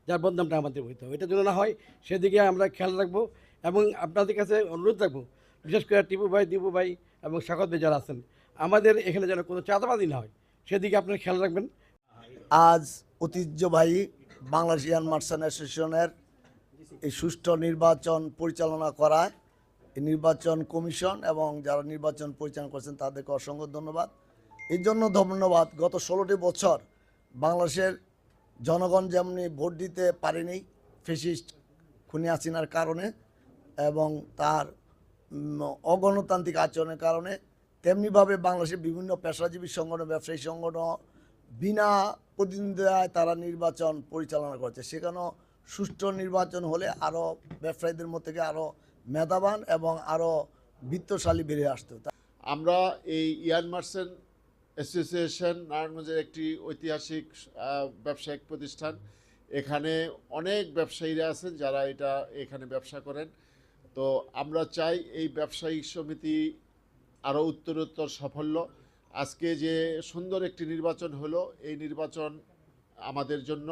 যার বদনামটা আমাদের হইতে হবে। এটার জন্য না হয় সেদিকে আমরা খেয়াল রাখবো এবং আপনাদের কাছে অনুরোধ রাখবো, বিশেষ করে টিপু ভাই, দীপু ভাই এবং শওকত ভাই যারা আছেন, আমাদের এখানে যেন কোনো চাঁদাবাজি না হয়, সেদিকে আপনারা খেয়াল রাখবেন। আজ ঐতিহ্যবাহী বাংলাদেশ ইয়ান মার্চেন্ট অ্যাসোসিয়েশনের এই সুষ্ঠু নির্বাচন পরিচালনা করায় এই নির্বাচন কমিশন এবং যারা নির্বাচন পরিচালনা করছেন তাদেরকে অসংখ্য ধন্যবাদ। এই জন্য ধন্যবাদ, গত 16টি বছর বাংলাদেশের জনগণ যেমনি ভোট দিতে পারেনি ফ্যাসিস্ট খুনি হাসিনার কারণে এবং তার অগণতান্ত্রিক আচরণের কারণে, তেমনিভাবে বাংলাদেশের বিভিন্ন পেশাজীবী সংগঠন, ব্যবসায়ী সংগঠন বিনা প্রতিদ্বন্দ্বিতায় তারা নির্বাচন পরিচালনা করছে। সেখানেও সুষ্ঠু নির্বাচন হলে আরও ব্যবসায়ীদের মধ্যে থেকে আরও মেধাবান এবং আরও বিত্তশালী বেড়ে আসতো। আমরা এই ইয়ান মার্চেন্ট অ্যাসোসিয়েশন নারায়ণগঞ্জের একটি ঐতিহাসিক ব্যবসায়িক প্রতিষ্ঠান। এখানে অনেক ব্যবসায়ীরা আছেন যারা এখানে ব্যবসা করেন। তো আমরা চাই এই ব্যবসায়ী সমিতি আরও উত্তরোত্তর সাফল্য। আজকে যে সুন্দর একটি নির্বাচন হলো, এই নির্বাচন আমাদের জন্য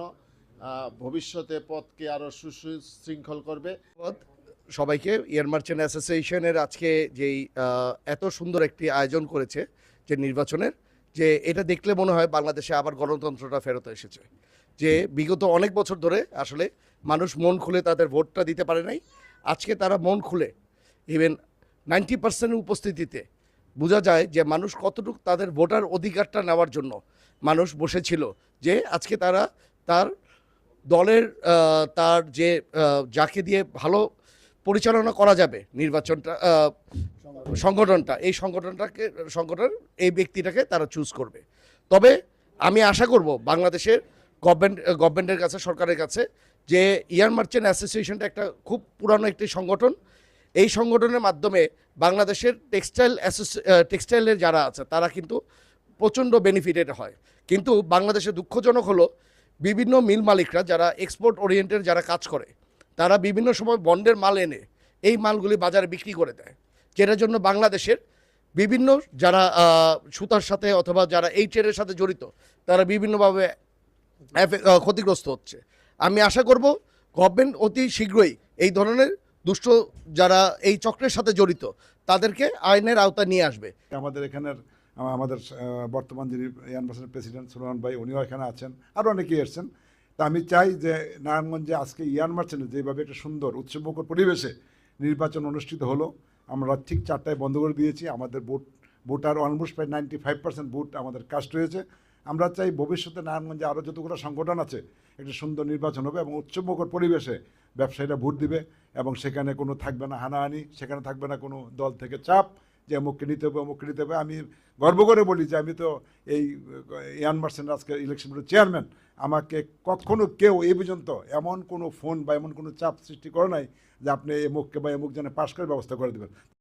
ভবিষ্যতে পথকে আরও সুশৃঙ্খল করবে। সবাইকে ইয়ান মার্চেন্ট অ্যাসোসিয়েশনের আজকে যেই এত সুন্দর একটি আয়োজন করেছে যে নির্বাচনের, যে এটা দেখলে মনে হয় বাংলাদেশে আবার গণতন্ত্রটা ফেরত এসেছে। যে বিগত অনেক বছর ধরে আসলে মানুষ মন খুলে তাদের ভোটটা দিতে পারে নাই, আজকে তারা মন খুলে ইভেন 90% উপস্থিতিতে বোঝা যায় যে মানুষ কতটুকু তাদের ভোটার অধিকারটা নেওয়ার জন্য মানুষ বসেছিল। যে আজকে তারা তার দলের তার যে যাকে দিয়ে ভালো পরিচালনা করা যাবে নির্বাচনটা, এই সংগঠনের এই ব্যক্তিটাকে তারা চুজ করবে। তবে আমি আশা করব বাংলাদেশের গভর্নমেন্টের কাছে, সরকারের কাছে, যে ইয়ান মার্চেন্ট অ্যাসোসিয়েশনটা একটা খুব পুরানো একটি সংগঠন। এই সংগঠনের মাধ্যমে বাংলাদেশের টেক্সটাইলের যারা আছে তারা কিন্তু প্রচণ্ড বেনিফিটেড হয়। কিন্তু বাংলাদেশে দুঃখজনক হলো বিভিন্ন মিল মালিকরা যারা এক্সপোর্ট ওরিয়েন্টেড যারা কাজ করে, তারা বিভিন্ন সময় বন্ডের মাল এনে এই মালগুলি বাজারে বিক্রি করে দেয়, যেটার জন্য বাংলাদেশের বিভিন্ন যারা সুতার সাথে অথবা যারা এই ট্রেডের সাথে জড়িত তারা বিভিন্নভাবে ক্ষতিগ্রস্ত হচ্ছে। আমি আশা করব গভর্নমেন্ট অতি শীঘ্রই এই ধরনের দুষ্ট যারা এই চক্রের সাথে জড়িত তাদেরকে আইনের আওতায় নিয়ে আসবে। আমাদের এখানের আমাদের বর্তমান যিনি ইয়ান মার্চেন্টের প্রেসিডেন্ট সুলেমান ভাই, উনিও এখানে আছেন, আরও অনেকেই এসছেন। তা আমি চাই যে নারায়ণগঞ্জে আজকে ইয়ান মার্চেন্টে যেভাবে একটা সুন্দর উৎসবমুখর পরিবেশে নির্বাচন অনুষ্ঠিত হলো, আমরা ঠিক 4টায় বন্ধ করে দিয়েছি। আমাদের ভোটার অলমোস্ট প্রায় 95% ভোট আমাদের কাস্ট হয়েছে। আমরা চাই ভবিষ্যতে নারায়ণগঞ্জে আরও যতগুলো সংগঠন আছে একটা সুন্দর নির্বাচন হবে এবং উৎসবমুখর পরিবেশে ব্যবসায়ীরা ভোট দিবে এবং সেখানে কোনো থাকবে না হানাহানি, সেখানে থাকবে না কোনো দল থেকে চাপ যে অমুককে নিতে হবে অমুককে নিতে হবে। আমি গর্ব করে বলি যে আমি তো এই ইয়ান মার্চেন্ট আজকে ইলেকশন বোর্ডের চেয়ারম্যান। আমাকে কখনো কেউ এই পর্যন্ত এমন কোনো ফোন বা এমন কোনো চাপ সৃষ্টি করে নাই যে আপনি এমুককে বা এমুক জনে পাশ করে ব্যবস্থা করে দেবেন।